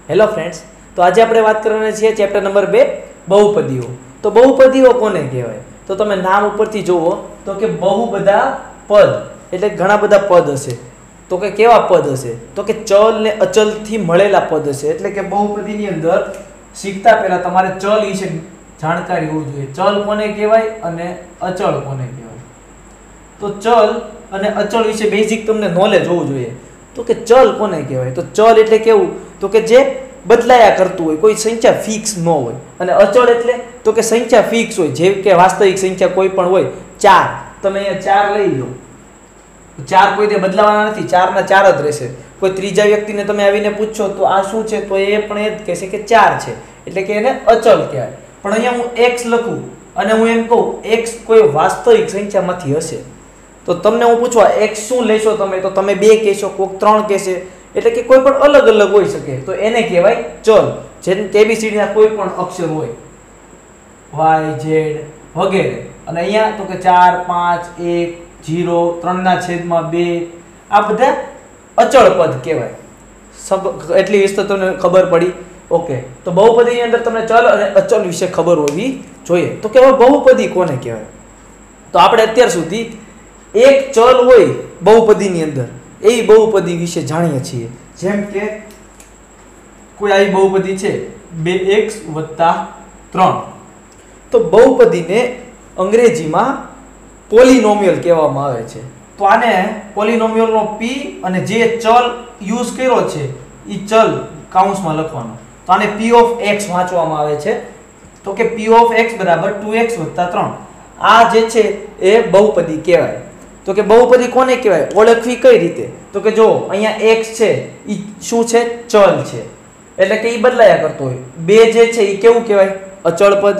Hello friends, તો આજે આપણે વાત કરવાના છીએ ચેપ્ટર નંબર 2 બહુપદીઓ. તો બહુપદીઓ કોને કહેવાય? તો તમે નામ ઉપરથી જુઓ તો કે બહુ બધા પદ એટલે ઘણા બધા પદ હશે. તો કે કેવા પદ હશે? તો કે ચલ ને અચલ થી મળેલા પદ હશે. એટલે કે બહુપદીની અંદર શીખતા પહેલા તમારે ચલ વિશે જાણકારી હોવી જોઈએ. ચલ કોને કહેવાય અને અચળ કોને કહેવાય? તો ચલ અને અચળ વિશે બેઝિક તમને નોલેજ હોવું જોઈએ. તો કે ચલ કોને કહેવાય? તો ચલ એટલે કેવું? તો કે જે બદલાયા કરતું હોય, કોઈ સંખ્યા ફિક્સ ન હોય. અને અચળ એટલે તો કે સંખ્યા ફિક્સ હોય, જેમ કે વાસ્તવિક સંખ્યા કોઈ પણ હોય. 4 તમે અહીંયા 4 લઈ લો, 4 કોઈ તે બદલાવાના નથી, 4 ના 4 જ રહેશે. કોઈ ત્રીજા વ્યક્તિને તમે આવીને પૂછો તો આ શું છે, તો એ પણ એ જ કહેશે કે 4 છે, એટલે કે એને અચળ કહેવાય. પણ અહીંયા હું x લખું અને હું એમ કહું x કોઈ વાસ્તવિક સંખ્યામાંથી હશે, તો તમને હું પૂછવા x શું લેશો તમે, તો તમે 2 કહેશો, કોઈક 3 કહેશે. એટલે કે કોઈ પણ અલગ અલગ હોઈ શકે, તો એને કહેવાય ચલ. જેમ કે ABCD ના કોઈ પણ અક્ષર હોય, y z વગેરે. અને અહીંયા તો કે 4 5 1 0 3/2 આ બધા અચળ પદ કહેવાય. એટલી વિસ્તૃત તમને ખબર પડી. ઓકે, તો બહુપદીની અંદર તમને ચલ અને અચળ વિશે ખબર હોવી જોઈએ. તો કે બહુપદી કોને કહેવાય? તો આપણે અત્યાર સુધી એક ચલ હોય બહુપદીની અંદર એવી બહુપદી વિશે જાણીએ છીએ. જેમ કે કોઈ આવી બહુપદી છે 2x + 3. તો બહુપદીને અંગ્રેજીમાં પોલિનોમિયલ કહેવામાં આવે છે. તો આને પોલિનોમિયલનો p અને જે ચલ યુઝ કર્યો છે એ ચલ કાઉન્સમાં લખવાનો. તો આને p ઓફ x વાંચવામાં આવે છે. તો કે p ઓફ x = 2x + 3. આ જે છે એ બહુપદી કહેવાય. તો કે બહુપદી કોને કહેવાય? ઓળખવી કઈ રીતે? તો કે જો અહીંયા x છે ઈ શું છે? ચલ છે, એટલે કે ઈ બદલાયા કરતો હોય. 2 જે છે ઈ કેવું કહેવાય? અચળ પદ.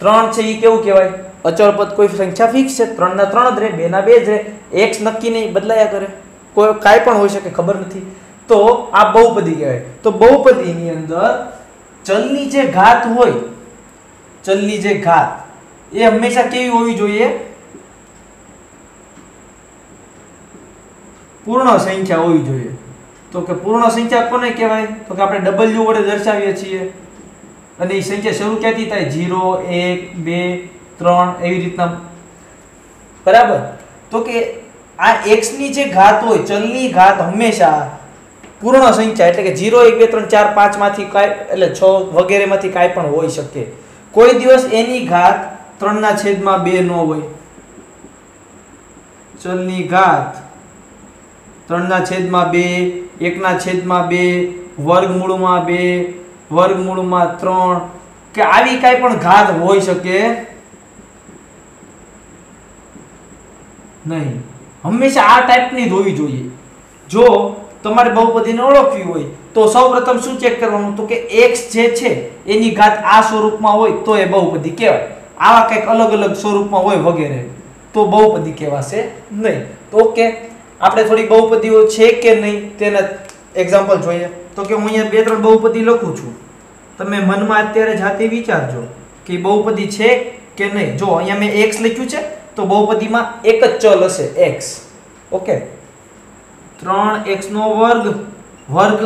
3 છે ઈ કેવું કહેવાય? અચળ પદ. કોઈ સંખ્યા ફિક્સ છે, 3 ના 3 જ રહે, 2 ના 2 જ રહે. x નક્કી નહીં, બદલાયા કરે. કોઈ કાઈ પણ હોઈ શકે, ખબર નથી. તો આ બહુપદી કહેવાય. તો બહુપદીની અંદર ચલની જે ઘાત હોય, ચલની જે ઘાત એ હંમેશા કેવી હોવી જોઈએ? પૂર્ણ સંખ્યા હોવી જોઈએ. તો કે પૂર્ણ સંખ્યા કોને કહેવાય? તો કે આપણે w વડે દર્શાવીએ છીએ. અને એ સંખ્યા શરૂ ક્યાંથી થાય? 0 1 2 3 એવી રીતના. બરાબર? તો કે આ x ની જે ઘાત હોય, ચલની ઘાત હંમેશા પૂર્ણ સંખ્યા એટલે કે 0 1 2 3 4 5 માંથી કાઈ એટલે 6 વગેરે માંથી કાઈ પણ હોઈ શકે. કોઈ દિવસ એની ઘાત 3/2 ન હોય. ચલની ઘાત 3/2 1/2 વર્ગમૂળમાં 2 વર્ગમૂળમાં 3 કે આવી કાઈ પણ ઘાત હોઈ શકે નહીં. હંમેશા આ ટાઈપની જ હોવી જોઈએ. જો તમારે બહુપદીને ઓળખવી હોય તો સૌપ્રથમ શું ચેક કરવાનું? તો કે x જે છે એની ઘાત આ સ્વરૂપમાં હોય તો એ બહુપદી કહેવાય. આવા કંઈક અલગ અલગ સ્વરૂપમાં હોય વગેરે તો બહુપદી કહેવાશે નહીં. તો ઓકે, આપણે થોડી બહુપદીઓ છે કે નહીં તેના એક્ઝામ્પલ જોઈએ. તો કે હું અહીંયા 2-3 બહુપદી લખું છું, તમે મનમાં અત્યારે જાતે વિચારજો કે બહુપદી છે કે નહીં. જો અહીંયા મેં x લખ્યું છે તો બહુપદીમાં એક જ ચલ હશે, x. ઓકે, 3x નો વર્ગ વર્ગ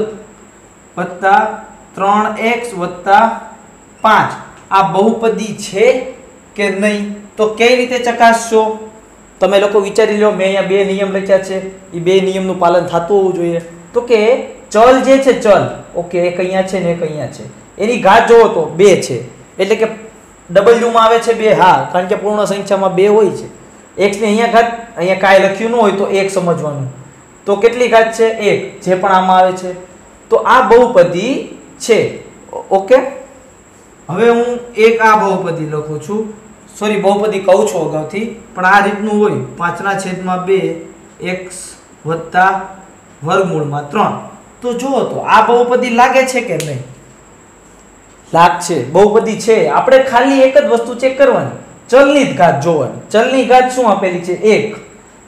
વત્તા 3x વત્તા 5 આ બહુપદી છે કે નહીં? તો કઈ રીતે ચકાસશો? તમે લોકો વિચારી લો. મેં અહીંયા 2 નિયમ લખ્યા છે, એ 2 નિયમનું પાલન થતું હોવું જોઈએ. તો કે ચલ જે છે ચલ, ઓકે, એક અહીંયા છે ને એક અહીંયા છે, એની ઘાત જોવો તો 2 છે, એટલે કે w માં આવે છે 2. હા, કારણ કે પૂર્ણ સંખ્યામાં 2 હોય છે. x ની અહીંયા ઘાત, અહીંયા કાંઈ લખ્યું ન હોય તો 1 સમજવાનું. તો કેટલી ઘાત છે? 1, જે પણ આમાં આવે છે. તો આ બહુપદી છે. ઓકે, હવે હું એક આ બહુપદી લખું છું. સોરી, બહુપદી કહું છું અગાઉથી, પણ આ રીતનું હોય 5/2 x વત્તા વર્ગમૂળમાં 3. તો જુઓ તો આ બહુપદી લાગે છે કે નહીં? લાગશે, બહુપદી છે. આપણે ખાલી એક જ વસ્તુ ચેક કરવાની, ચલની જ ઘાત જોવાની. ચલની ઘાત શું આપેલી છે? 1.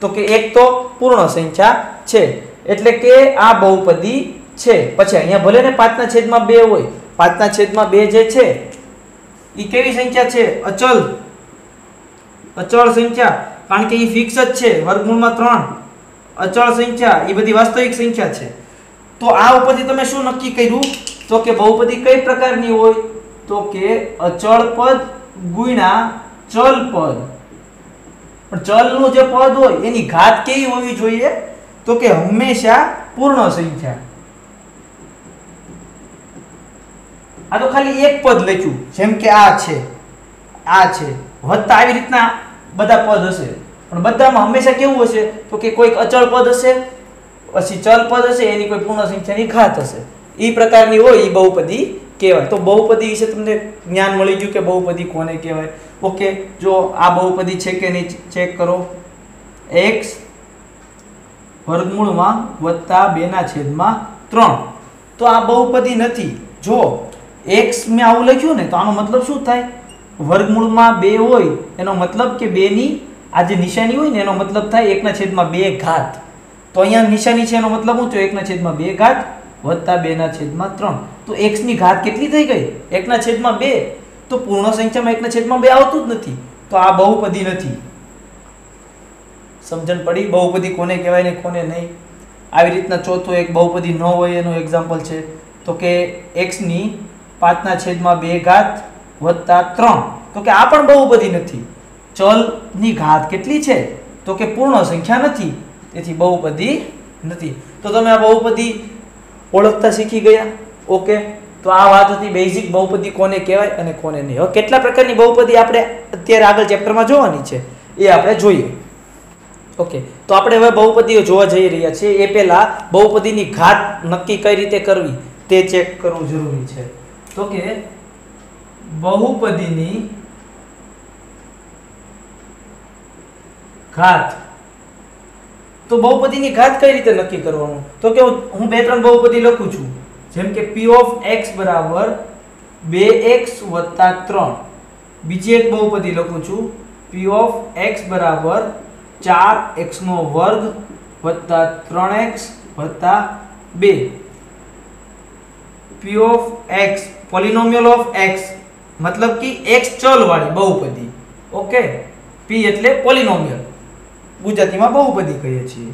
તો કે 1 તો પૂર્ણ સંખ્યા છે, એટલે કે આ બહુપદી છે. પછી અહીંયા ભલે ને 5/2 હોય, 5/2 જે છે એ કેવી સંખ્યા છે? અચલ. અચળ સંખ્યા, કારણ કે એ ફિક્સ જ છે. વર્ગમૂળમાં 3 અચળ સંખ્યા, એ બધી વાસ્તવિક સંખ્યા છે. તો આ ઉપરથી તમે શું નક્કી કર્યું તો કે બહુપદી કઈ પ્રકારની હોય તો કે અચળ પદ ગુણ્યા ચલ પદ. પણ ચલનું જે પદ હોય એની ઘાત કેવી હોવી જોઈએ તો કે હંમેશા પૂર્ણ સંખ્યા. આ તો ખાલી એક પદ લખ્યું જેમ કે આ છે વત્તા આવી રીતના બધા પદ હશે પણ બધામાં હંમેશા કેવું હશે તો કે કોઈક અચળ પદ હશે પછી ચલ પદ હશે એની કોઈ પૂર્ણ સંખ્યાની ઘાત હશે. ઈ પ્રકારની હોય ઈ બહુપદી કહેવાય. તો બહુપદી વિશે તમને જ્ઞાન મળી ગયું કે બહુપદી કોને કહેવાય. ઓકે, જો આ બહુપદી છે કે નહીં ચેક કરો. x વર્ગમૂળમાં વત્તા 2/3. તો આ બહુપદી નથી. જો x મેં આવું લખ્યું ને તો આનો મતલબ શું થાય? વર્ગમૂળમાં 2 હોય એનો મતલબ કે 2 ની આ જે નિશાની હોય ને એનો મતલબ થાય 1/2 ઘાત. તો અહીંયા નિશાની છે એનો મતલબ શું થયો? 1/2 ઘાત વત્તા 2/3. તો x ની ઘાત કેટલી થઈ ગઈ? 1/2. તો પૂર્ણ સંખ્યામાં 1/2 આવતું જ નથી. તો આ બહુપદી નથી. સમજણ પડી બહુપદી કોને કહેવાય ને કોને નહીં. આવી રીતના ચોથું એક બહુપદી ન હોય એનું એક્ઝામ્પલ છે તો કે x ની 5/2 ઘાત વત્તા 3. તો કે આ પણ બહુપદી નથી. ચલ ની ઘાત કેટલી છે તો કે પૂર્ણ સંખ્યા નથી. તેથી બહુપદી નથી. તો તમે આ બહુપદી ઓળખતા શીખી ગયા. ઓકે, તો આ વાત હતી બેઝિક બહુપદી કોને કહેવાય અને કોને નહીં. હવે કેટલા પ્રકારની બહુપદી આપણે અત્યારે આગળ ચેપ્ટરમાં જોવાની છે એ આપણે જોઈએ. ઓકે, તો આપણે હવે બહુપદીઓ જોવા જઈ રહ્યા છીએ. એ પહેલા બહુપદીની ઘાત નક્કી કઈ રીતે કરવી તે ચેક કરવું જરૂરી છે. તો કે બહુપદીની ઘાત. તો બહુપદીની ઘાત કઈ રીતે નક્કી કરવાનું? તો કે હું 2-3 બહુપદી લખું છું જેમ કે p of x બરાબર 2x વત્તા 3. બીજી એક બહુપદી લખું છું p of x બરાબર 4x નો વર્ગ વત્તા 3x વત્તા 2. p of x પોલિનોમિયલ of x મતલબ કે x ચલ વાળી બહુપદી. ઓકે, p એટલે પોલિનોમિયલ, ગુજરાતીમાં બહુપદી કહીએ છીએ.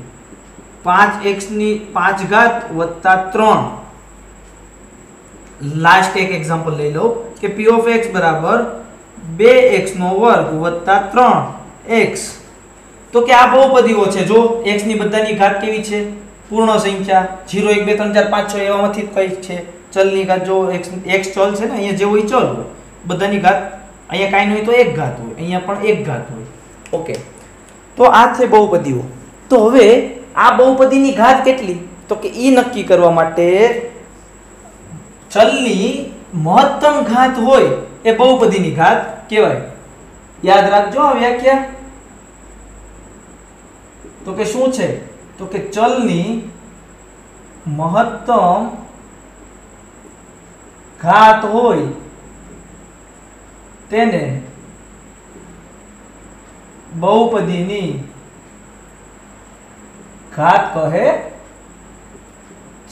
5x ની 5 ઘાત વત્તા 3. લાસ્ટ એક એક્ઝામ્પલ લઈ લો કે p of x બરાબર 2x નો વર્ગ વત્તા 3x. તો કે આ બહુપદીઓ છે. જો x ની બધાની ઘાત કેવી છે? પૂર્ણ સંખ્યા. 0 1 2 3 4 5 6 એવામાંથી કઈ છે? ચલની ઘાત. જો x ચલ છે ને અહીંયા જે હોય ચલ હોય. બધાની ઘાત અહીંયા કાઈ ન હોય તો એક ઘાત હોય, અહીંયા પણ એક ઘાત હોય. ઓકે, તો આ છે બહુપદીઓ. તો હવે આ બહુપદીની ઘાત કેટલી તો કે ઈ નક્કી કરવા માટે ચલની મહત્તમ ઘાત હોય એ બહુપદીની ઘાત કહેવાય. યાદ રાખજો આ વ્યાખ્યા. તો કે શું છે તો કે ચલની મહત્તમ ઘાત હોય તેને બહુપદીની ઘાત કહે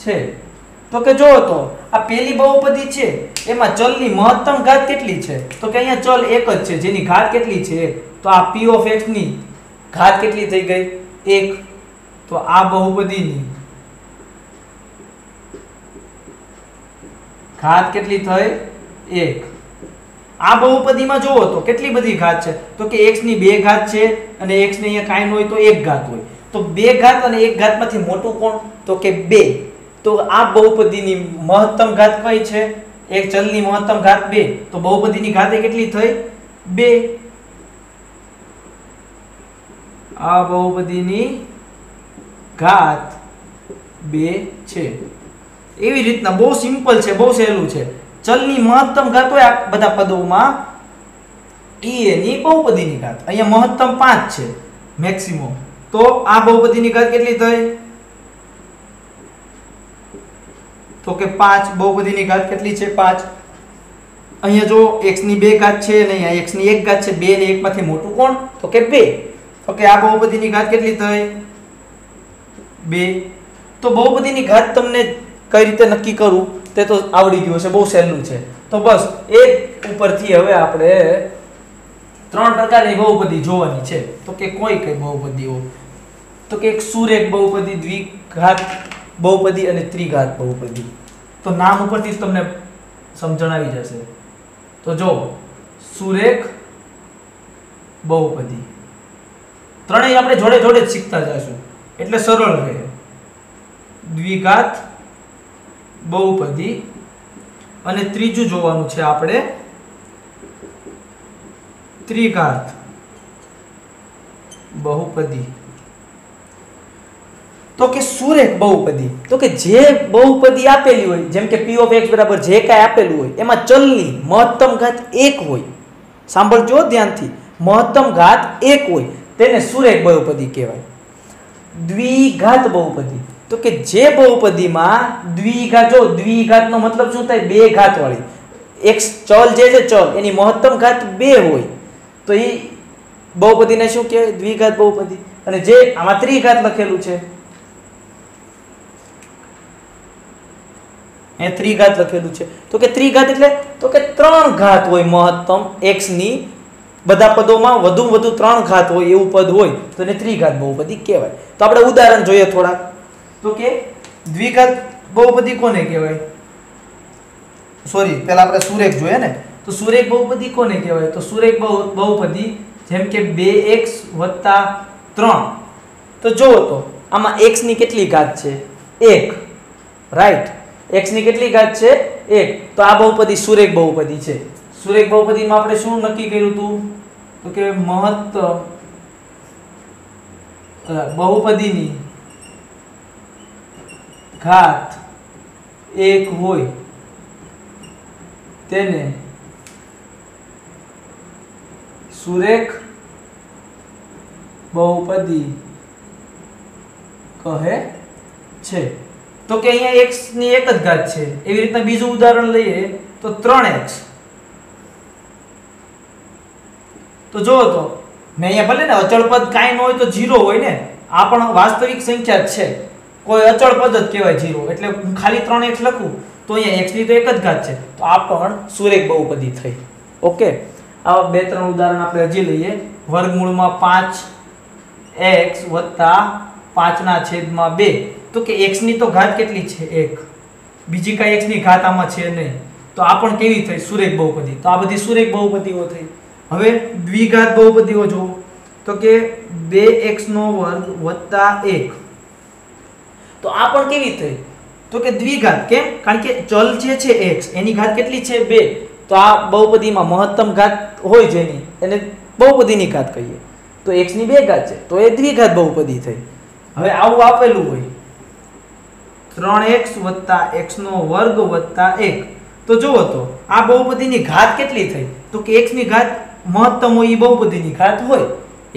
છે. તો કે જો તો આ પહેલી બહુપદી છે એમાં ચલની મહત્તમ ઘાત કેટલી છે તો કે અહીંયા ચલ એક જ છે જેની ઘાત કેટલી છે તો આ p of x ની ઘાત કેટલી થઈ ગઈ? 1. તો આ બહુપદીની ઘાત કેટલી થઈ? 1. આ બહુપદીમાં જોવો તો કેટલી બધી ઘાત છે તો કે x ની 2 ઘાત છે અને x ને અહીંયા કાઈ ન હોય તો 1 ઘાત હોય. તો 2 ઘાત અને 1 ઘાતમાંથી મોટું કોણ તો કે 2. તો આ બહુપદીની મહત્તમ ઘાત કઈ છે? એક ચલની મહત્તમ ઘાત 2. તો બહુપદીની ઘાત કેટલી થઈ? 2. આ બહુપદીની ઘાત 2 છે. એવી રીતના બહુ સિમ્પલ છે, બહુ સહેલું છે. ચલની મહત્તમ ઘાત હોય આ બધા પદોમાં ઈ એની બહુપદીની ઘાત. અહીંયા મહત્તમ 5 છે મેક્સિમમ. તો આ બહુપદીની ઘાત કેટલી થઈ તો કે 5. બહુપદીની ઘાત કેટલી છે? 5. અહીંયા જો x ની 2 ઘાત છે અને અહીંયા x ની 1 ઘાત છે. 2 ને 1 માંથી મોટું કોણ તો કે 2. તો કે આ બહુપદીની ઘાત કેટલી થઈ? 2. તો બહુપદીની ઘાત તમને કઈ રીતે નક્કી કરવું તે તો આવડી ગયું છે, બહુ સહેલું છે. તો બસ એ ઉપરથી હવે આપણે 3 પ્રકારની બહુપદી જોવાની છે. તો કે કઈ બહુપદીઓ તો કે એક સુરેખ બહુપદી, દ્વિઘાત બહુપદી અને ત્રિઘાત બહુપદી. તો નામ ઉપરથી જ તમને સમજણ આવી જશે. તો જો સુરેખ બહુપદી ત્રણેય આપણે જોડે જોડે જ શીખતા જશું એટલે સરળ રહે. દ્વિઘાત બહુપદી અને ત્રીજું જોવાનું છે આપણે ત્રિઘાત બહુપદી. તો કે સુરેખ બહુપદી તો કે જે બહુપદી આપેલી હોય જેમ કે p of x બરાબર જે કાંઈ આપેલું હોય એમાં ચલની મહત્તમ ઘાત 1 હોય. સાંભળજો ધ્યાનથી, મહત્તમ ઘાત 1 હોય તેને સુરેખ બહુપદી કહેવાય. દ્વિઘાત બહુપદી તો કે જે બહુપદીમાં દ્વિઘાત, જો દ્વિઘાતનો મતલબ શું થાય? બે ઘાત વાળી. x ચલ જે છે ચલ એની મહત્તમ ઘાત 2 હોય તો એ બહુપદીને શું કહેવાય? દ્વિઘાત બહુપદી. અને જે આમાં ત્રિઘાત લખેલું છે એ ત્રિઘાત લખેલું છે તો કે ત્રિઘાત એટલે તો કે 3 ઘાત હોય મહત્તમ x ની. બધા પદોમાં વધુ 3 ઘાત હોય એવું પદ હોય તો એને ત્રિઘાત બહુપદી કહેવાય. તો આપણે ઉદાહરણ જોઈએ થોડાક. તો કે દ્વિઘાત બહુપદી કોને કહેવાય? સોરી, પહેલા આપણે સુરેખ જોઈએ ને. તો સુરેખ બહુપદી કોને કહેવાય? તો સુરેખ બહુપદી જેમ કે 2x + 3. તો જુઓ તો આમાં x ની કેટલી ઘાત છે? 1. રાઈટ, x ની કેટલી ઘાત છે? 1. તો આ બહુપદી સુરેખ બહુપદી છે. સુરેખ બહુપદીમાં આપણે શું નક્કી કર્યું હતું? તો કે મહત્તમ બહુપદીની ઘાત 1 હોય તેને સુરેખ બહુપદી કહે છે. તો કે અહીંયા x ની એક જ ઘાત છે. એવી રીતના બીજું ઉદાહરણ લઈએ તો 3x. તો જો તો મેં અહીંયા ભલે ને અચળ પદ કાંઈ ન હોય તો 0 હોય ને, આ પણ વાસ્તવિક સંખ્યા જ છે, કોઈ અચળ પદ જ કહેવાય 0. એટલે હું ખાલી 3x લખું તો અહીંયા x ની તો એક જ ઘાત છે તો આ પણ સુરેખ બહુપદી થઈ. ઓકે, આવા 2-3 ઉદાહરણ આપણે હજી લઈએ. વર્ગમૂળમાં 5x + 5/2. તો કે x ની તો ઘાત કેટલી છે? 1. બીજી કાંઈ x ની ઘાત આમાં છે નહીં તો આ પણ કેવી થઈ? સુરેખ બહુપદી. તો આ બધી સુરેખ બહુપદીઓ થઈ. હવે દ્વિઘાત બહુપદીઓ જો તો કે 2x² + 1. તો આ પણ કેવી થઈ? તો કે દ્વિઘાત. કેમ? કારણ કે ચલ જે છે x એની ઘાત કેટલી છે? 2. તો આ બહુપદીમાં મહત્તમ ઘાત હોય જેની એને બહુપદીની ઘાત કહીએ. તો x ની 2 ઘાત છે તો એ દ્વિઘાત બહુપદી થઈ. હવે આવું આપેલું હોય 3x + x² + 1. તો જુઓ તો આ બહુપદીની ઘાત કેટલી થઈ? તો કે x ની ઘાત મહત્તમ હોય એ બહુપદીની ઘાત હોય.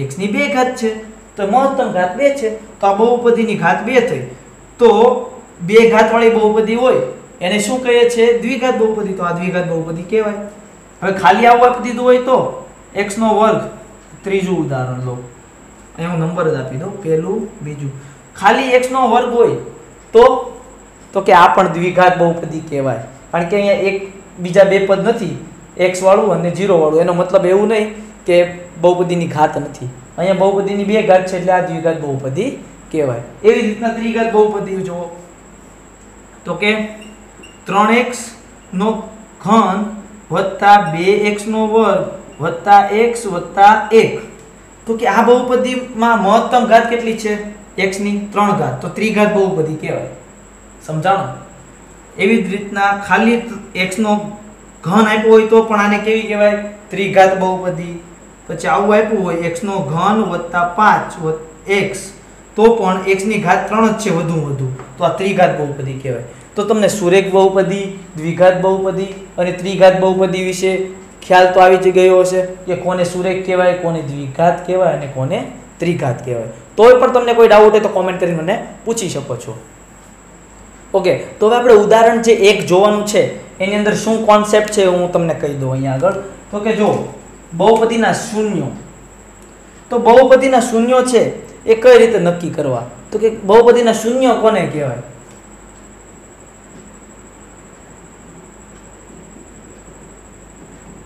x ની 2 ઘાત છે તો મહત્તમ ઘાત 2 છે તો આ બહુપદીની ઘાત 2 થઈ. તો 2 ઘાત વાળી બહુપદી હોય એને શું કહે છે? દ્વિઘાત બહુપદી. તો આ દ્વિઘાત બહુપદી કહેવાય. હવે ખાલી આવું આપી દીધું હોય તો x². ત્રીજું ઉદાહરણ લો, અહીં હું નંબર જ આપી દઉં, પહેલું બીજું. ખાલી x² હોય તો કે આ પણ દ્વિઘાત બહુપદી કહેવાય. કારણ કે અહીંયા એક બીજા બે પદ નથી, x વાળું અને 0 વાળું. એનો મતલબ એવું નહીં કે બહુપદીની ઘાત નથી. અહીંયા બહુપદીની 2 ઘાત છે એટલે આ દ્વિઘાત બહુપદી કહેવાય. એવી રીતના ત્રિઘાત બહુપદી જુઓ તો કે 3x નો ઘન વત્તા 2x નો વર્ગ વત્તા x વત્તા 1. તો કે આ બહુપદીમાં મહત્તમ ઘાત કેટલી છે? x ની 3 ઘાત. તો ત્રિઘાત બહુપદી કહેવાય. સમજાણો? એવી જ રીતના ખાલી x નો ઘન આપ્યો હોય તો પણ આને કેવી કહેવાય? ત્રિઘાત બહુપદી. પછી આવું આપ્યું હોય x નો ઘન વત્તા 5x તો પણ x ની ઘાત 3 જ છે વધુ. તો આ ત્રિઘાત બહુપદી કહેવાય. તો તમને સુરેખ બહુપદી, દ્વિઘાત બહુપદી અને ત્રિઘાત બહુપદી વિશે ખ્યાલ તો આવી જ ગયો હશે કે કોને સુરેખ કહેવાય, કોને દ્વિઘાત કહેવાય અને કોને ત્રિઘાત કહેવાય. તોય પણ તમને કોઈ ડાઉટ હોય તો કોમેન્ટ કરીને મને પૂછી શકો છો. ઓકે, તો હવે આપણે ઉદાહરણ જે એક જોવાનું છે એની અંદર શું કોન્સેપ્ટ છે હું તમને કહી દઉં અહીંયા આગળ. તો કે જો બહુપદીના શૂન્યો. તો બહુપદીના શૂન્યો છે એ કઈ રીતે નક્કી કરવા? તો કે બહુપદીના શૂન્યો કોને કહેવાય?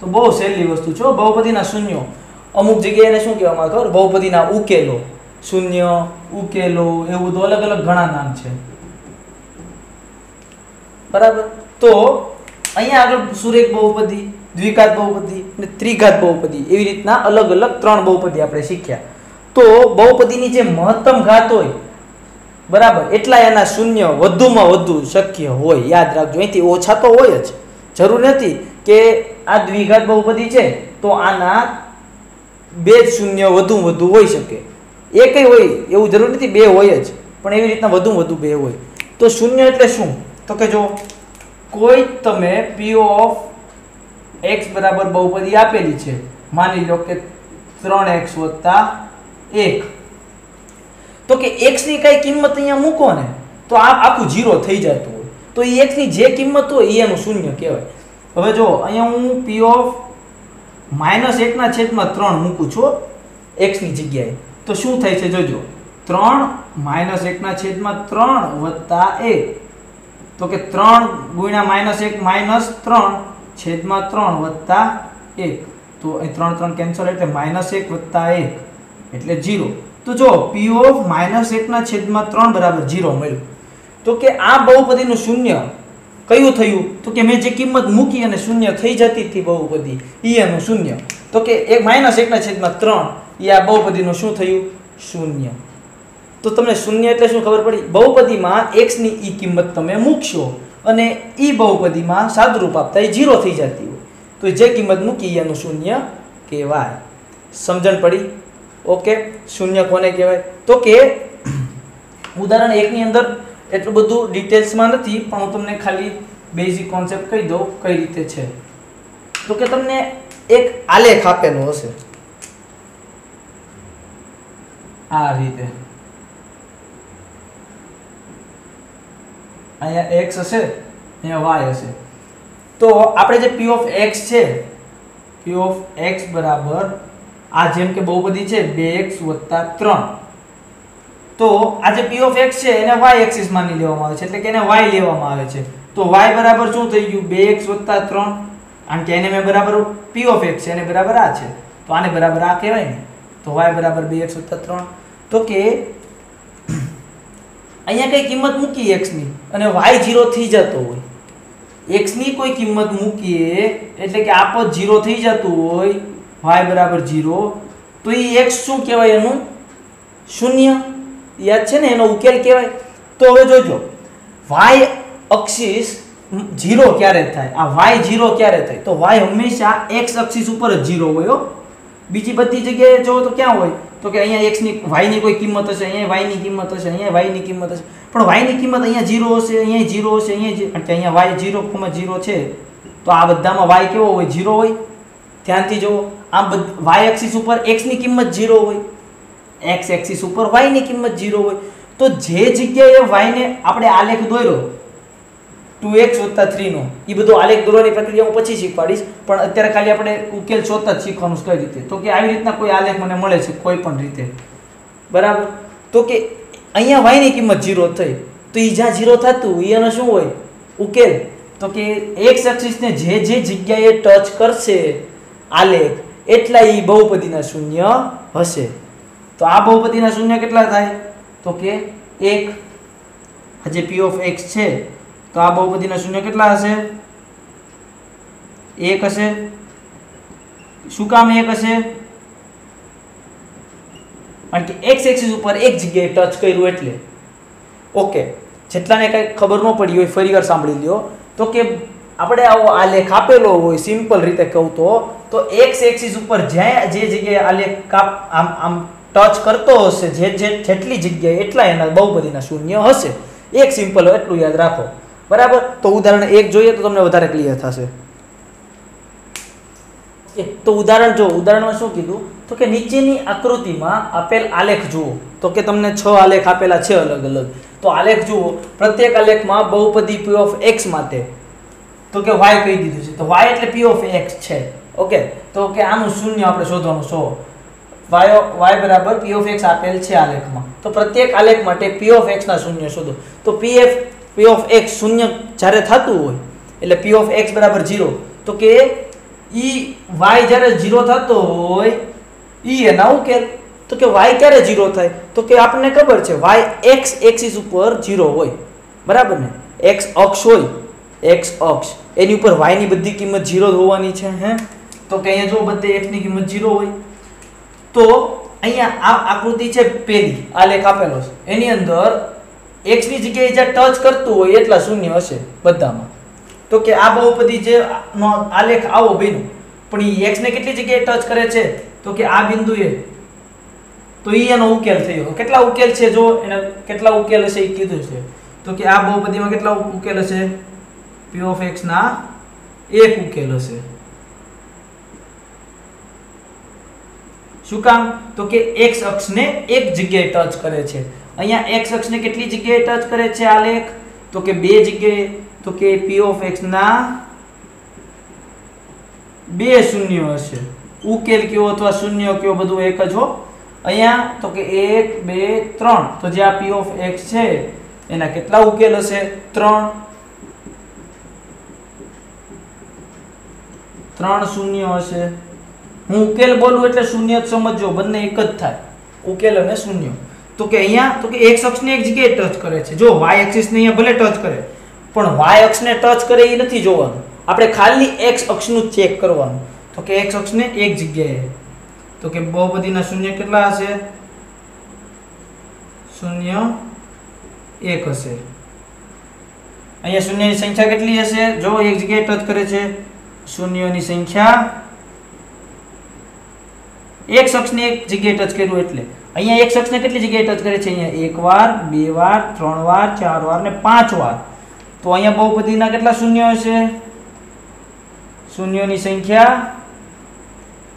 તો બહુ સહેલી વસ્તુ છે બહુપદીના શૂન્યો. અમુક જગ્યાએ એને શું કહેવામાં આવે ખબર? બહુપદીના ઉકેલો. શૂન્ય, ઉકેલો, એવું તો અલગ અલગ ઘણા નામ છે. બરાબર. તો અહીંયા આગળ સુરેખ બહુપદી, દ્વિઘાત બહુપદી અને ત્રિઘાત બહુપદી એવી રીતના અલગ અલગ 3 બહુપદી આપણે શીખ્યા. તો બહુપદીની જે મહત્તમ ઘાત હોય બરાબર એટલા એના શૂન્ય વધુમાં વધુ શક્ય હોય. યાદ રાખજો, અહીંથી ઓછા તો હોય જ, જરૂર નથી કે આ દ્વિઘાત બહુપદી છે તો આના 2 શૂન્ય વધુ હોઈ શકે. એકય હોય એવું જરૂર નથી, 2 હોય જ, પણ એવી રીતના વધુ 2 હોય. તો શૂન્ય એટલે શું? તો કે જો કોઈ તમે p ઓફ x બરાબર બહુપદી આપેલી છે, માની લો કે 3x + 1, તો કે x ની કઈ કિંમત અહીંયા મૂકો ને તો આ આખું 0 થઈ જતું હોય. તો એ x ની જે કિંમત હોય એનું શૂન્ય કહેવાય. હવે જો અહીંયા હું p ઓફ -1/3 મૂકું છું x ની જગ્યાએ, તો શું થાય છે જોજો, 3 -1/3 + 1, તો કે 3 × -1 -3/3 + 1, તો અહીં 3 કેન્સલ એટલે -1 + 1 એટલે 0. તો જો p ઓફ -1/3 બરાબર 0 મળ્યું. તો કે આ બહુપદીનું શૂન્ય કયું થયું? તો કે મેં જે કિંમત મૂકી અને શૂન્ય થઈ જતી હતી બહુપદી ઈ એનું શૂન્ય. તો કે -1/3 એ આ બહુપદીનું શું થયું? શૂન્ય. તો તમને શૂન્ય એટલે શું ખબર પડી? બહુપદીમાં x ની ઈ કિંમત તમે મૂકશો અને ઈ બહુપદીમાં સાદુરૂપ આપતા એ 0 થઈ જતી હોય, તો જે કિંમત મૂકી એનું શૂન્ય કહેવાય. સમજણ પડી? ઓકે. શૂન્ય કોને કહેવાય? તો કે ઉદાહરણ 1 ની અંદર એટલું બધું ડિટેલ્સમાં નથી, પણ હું તમને ખાલી બેઝિક કોન્સેપ્ટ કહી દઉં કઈ રીતે છે. તો કે તમને એક આલેખ આપેલો હશે આ રીતે, અહીંયા x હશે, અહીંયા y હશે. તો આપણે જે p ઓફ x છે, p ઓફ x બરાબર આ જેમ કે બહુપદી છે 2x + 3, તો આ જે p ઓફ x છે એને y એક્સિસ માની લેવામાં આવે છે, એટલે કે એને y લેવામાં આવે છે. તો y બરાબર શું થઈ ગયું? 2x + 3, કારણ કે એને મેં બરાબર p ઓફ x છે એને બરાબર આ છે, તો આને બરાબર આ કહેવાય ને. તો y બરાબર 2x + 3. તો કે અહીંયા કઈ કિંમત મૂકી x ની અને y 0 થઈ જતો હોય, x ની કોઈ કિંમત મૂકીએ એટલે કે આ પદ 0 થઈ જતું હોય, y બરાબર 0, તો એ x શું કહેવાય? એનું શૂન્ય. યાદ છે ને, એનો ઉકેલ કહેવાય. તો હવે જોજો, y અક્ષિસ 0 ક્યારે થાય? આ y 0 ક્યારે થાય? તો y હંમેશા x અક્ષિસ ઉપર જ 0 હોય. બીજી બધી જગ્યાએ જો તો ક્યાં હોય? તો કે અહીંયા x ની y ની કોઈ કિંમત હશે, અહીંયા y ની કિંમત હશે, અહીંયા y ની કિંમત હશે, પણ y ની કિંમત અહીંયા 0 હશે, અહીંયા 0 હશે, અહીંયા કારણ કે અહીંયા y 0,0 છે, તો આ બધામાં y કેવો હોય? 0 હોય. ધ્યાનથી જુઓ, આ y એક્સિસ ઉપર x ની કિંમત 0 હોય, x એક્સિસ ઉપર y ની કિંમત 0 હોય. તો જે જગ્યાએ y ને આપણે આલેખ દોર્યો 2x + 3 નો, એ બધો આલેખ દોરવાની પ્રક્રિયા હું પછી શીખવાડીશ, પણ અત્યારે ખાલી આપણે ઉકેલ શોધતા જ શીખવાનું કઈ રીતે. તો કે આવી રીતના કોઈ આલેખ મને મળે છે કોઈ પણ રીતે, બરાબર. તો કે અહીંયા y ની કિંમત 0 થઈ, તો એ જ્યાં 0 થતું એનો શું હોય? ઉકેલ. તો કે x એક્સિસ ને જે જગ્યાએ ટચ કરશે આલેખ એટલા એ બહુપદીના શૂન્ય હશે. તો આ બહુપદીના શૂન્ય કેટલા થાય? તો કે 1. આ જે p ઓફ x છે, તો આ બહુપદીના શૂન્ય કેટલા હશે? 1 હશે. શું કામ 1 હશે? કારણ કે x એક્સિસ ઉપર એક જગ્યાએ ટચ કર્યું એટલે. ઓકે. જેટલાને કઈ ખબર ન પડી હોય ફરીવાર સાંભળી લ્યો. તો કે આપણે આવો આલેખ આપેલો હોય, સિમ્પલ રીતે કહું તો x એક્સિસ ઉપર જે જગ્યાએ આલેખ આમ ટચ કરતો હશે, જેટલી જગ્યાએ એટલા એના બહુપદીના શૂન્ય હશે. એક સિમ્પલ એટલું યાદ રાખો, બરાબર. તો ઉદાહરણ 1 જોઈએ તો તમને વધારે ક્લિયર થશે. તો ઉદાહરણ જો, ઉદાહરણમાં શું કીધું? તો કે નીચેની આકૃતિમાં આપેલ આલેખ જુઓ. તો કે તમને 6 આલેખ આપેલા છે અલગ અલગ. તો આલેખ જુઓ, પ્રત્યેક આલેખમાં બહુપદી p ઓફ x માટે તો કે y કહી દીધું છે, તો y એટલે p ઓફ x છે. ઓકે. તો કે આનું શૂન્ય આપણે શોધવાનું છે. y બરાબર p ઓફ x આપેલ છે આલેખમાં, તો પ્રત્યેક આલેખ માટે p ઓફ x ના શૂન્ય શોધો. તો p ઓફ x શૂન્ય જ્યારે થતું હોય એટલે p ઓફ x બરાબર 0, તો કે y જ્યારે 0 થતો હોય એના ઉકેલ. તો કે y ક્યારે 0 થાય? તો કે આપણને ખબર છે y x એક્સિસ ઉપર 0 હોય, બરાબર ને, x અક્ષ હોય x અક્ષ એની ઉપર y ની બધી કિંમત 0 હોવાની છે હે તો કે અહીંયા જો બધે x ની કિંમત 0 હોય તો અહીંયા આ આકૃતિ છે પહેલી આલેખ આપેલો છે એની અંદર x ની જગ્યાએ જે ટચ કરતું હોય એટલા શૂન્ય હશે બધામાં તો કે આ બહુપદી જે નો આલેખ આવો બન્યો પણ એ x ને કેટલી જગ્યાએ ટચ કરે છે તો કે આ બિંદુએ તો ઈ એનો ઉકેલ થયો કેટલા ઉકેલ છે જો એને કેટલા ઉકેલ હશે એ કીધું છે તો કે આ બહુપદીમાં કેટલા ઉકેલ હશે p of x ના એક ઉકેલ હશે શું કામ તો કે x અક્ષને એક જગ્યાએ ટચ કરે છે અહીંયા x અક્ષને કેટલી જગ્યાએ ટચ કરે છે આલેખ તો કે બે જગ્યાએ તો કે p of x ના બે શૂન્ય હશે ઉકેલ કયો અથવા શૂન્ય કયો બધું એક જ હો અહીંયા તો કે 1 2 3 તો જે આ p of x છે એના કેટલા ઉકેલ હશે 3 શૂન્ય હશે હું ઉકેલ બોલું એટલે શૂન્ય જ સમજજો બંને એક જ થાય ઉકેલ અને શૂન્ય તો કે અહીંયા તો કે x અક્ષને એક જગ્યાએ ટચ કરે છે જો y એક્સિસ ને અહીંયા ભલે ટચ કરે પણ y અક્ષને ટચ કરે એ નથી જોવાનું આપણે ખાલી x અક્ષનું ચેક કરવાનું તો કે x અક્ષને એક જગ્યાએ તો કે બહુપદીના શૂન્ય કેટલા હશે શૂન્ય એક હશે અહીંયા શૂન્યની સંખ્યા કેટલી હશે જો એક જગ્યાએ ટચ કરે છે શૂન્યોની સંખ્યા x અક્ષને એક જગ્યાએ ટચ કર્યું એટલે અહીંયા x અક્ષને કેટલી જગ્યાએ ટચ કરે છે અહીંયા એક વાર બે વાર ત્રણ વાર ચાર વાર ને પાંચ વાર તો અહીંયા બહુપદીના કેટલા શૂન્ય હશે શૂન્યોની સંખ્યા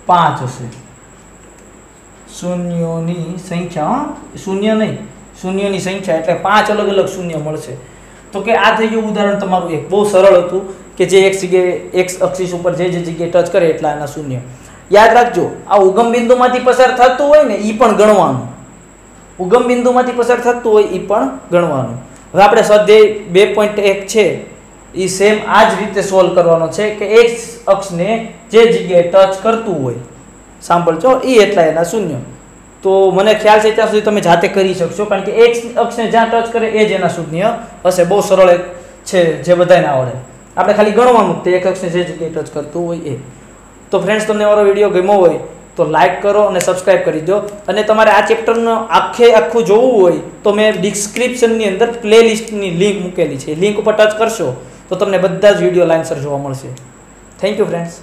5 હશે શૂન્યોની સંખ્યા શૂન્ય નહીં શૂન્યની સંખ્યા એટલે 5 અલગ અલગ શૂન્ય મળશે તો કે આ થઈ ગયું ઉદાહરણ તમારું એક બહુ સરળ હતું કે જે એક જગ્યાએ x અક્ષિસ ઉપર જે જગ્યાએ ટચ કરે એટલા એના શૂન્ય યાદ રાખજો આ ઉગમ બિંદુમાંથી પસાર થતું હોય ને ઈ પણ ગણવાનું ઉગમ બિંદુમાંથી પસાર થતું હોય ઈ પણ ગણવાનું હવે આપણે સ્વાધ્યાય 2.1 છે ઈ સેમ આ જ રીતે સોલ્વ કરવાનો છે કે x અક્ષને જે જગ્યાએ ટચ કરતું હોય સાંભળજો ઈ એટલા એના શૂન્ય તો મને ખ્યાલ છે ત્યાં સુધી તમે જાતે કરી શકશો કારણ કે x અક્ષને જ્યાં ટચ કરે એ જ એના શૂન્ય હશે બહુ સરળ છે જે બધાને આવડે આપણે ખાલી ગણવાનું તે x અક્ષને જે જગ્યાએ ટચ કરતું હોય એ તો ફ્રેન્ડ્સ તમને મારો વિડીયો ગમ્યો હોય તો લાઈક કરો અને સબસ્ક્રાઇબ કરી દો અને તમારે આ ચેપ્ટરનો આખું જોવું હોય તો મેં ડિસ્ક્રિપ્શનની અંદર પ્લેલિસ્ટની લિંક મૂકેલી છે લિંક ઉપર ટચ કરશો તો તમને બધા જ વિડીયો લાઇનસર જોવા મળશે થેન્ક યુ ફ્રેન્ડ્સ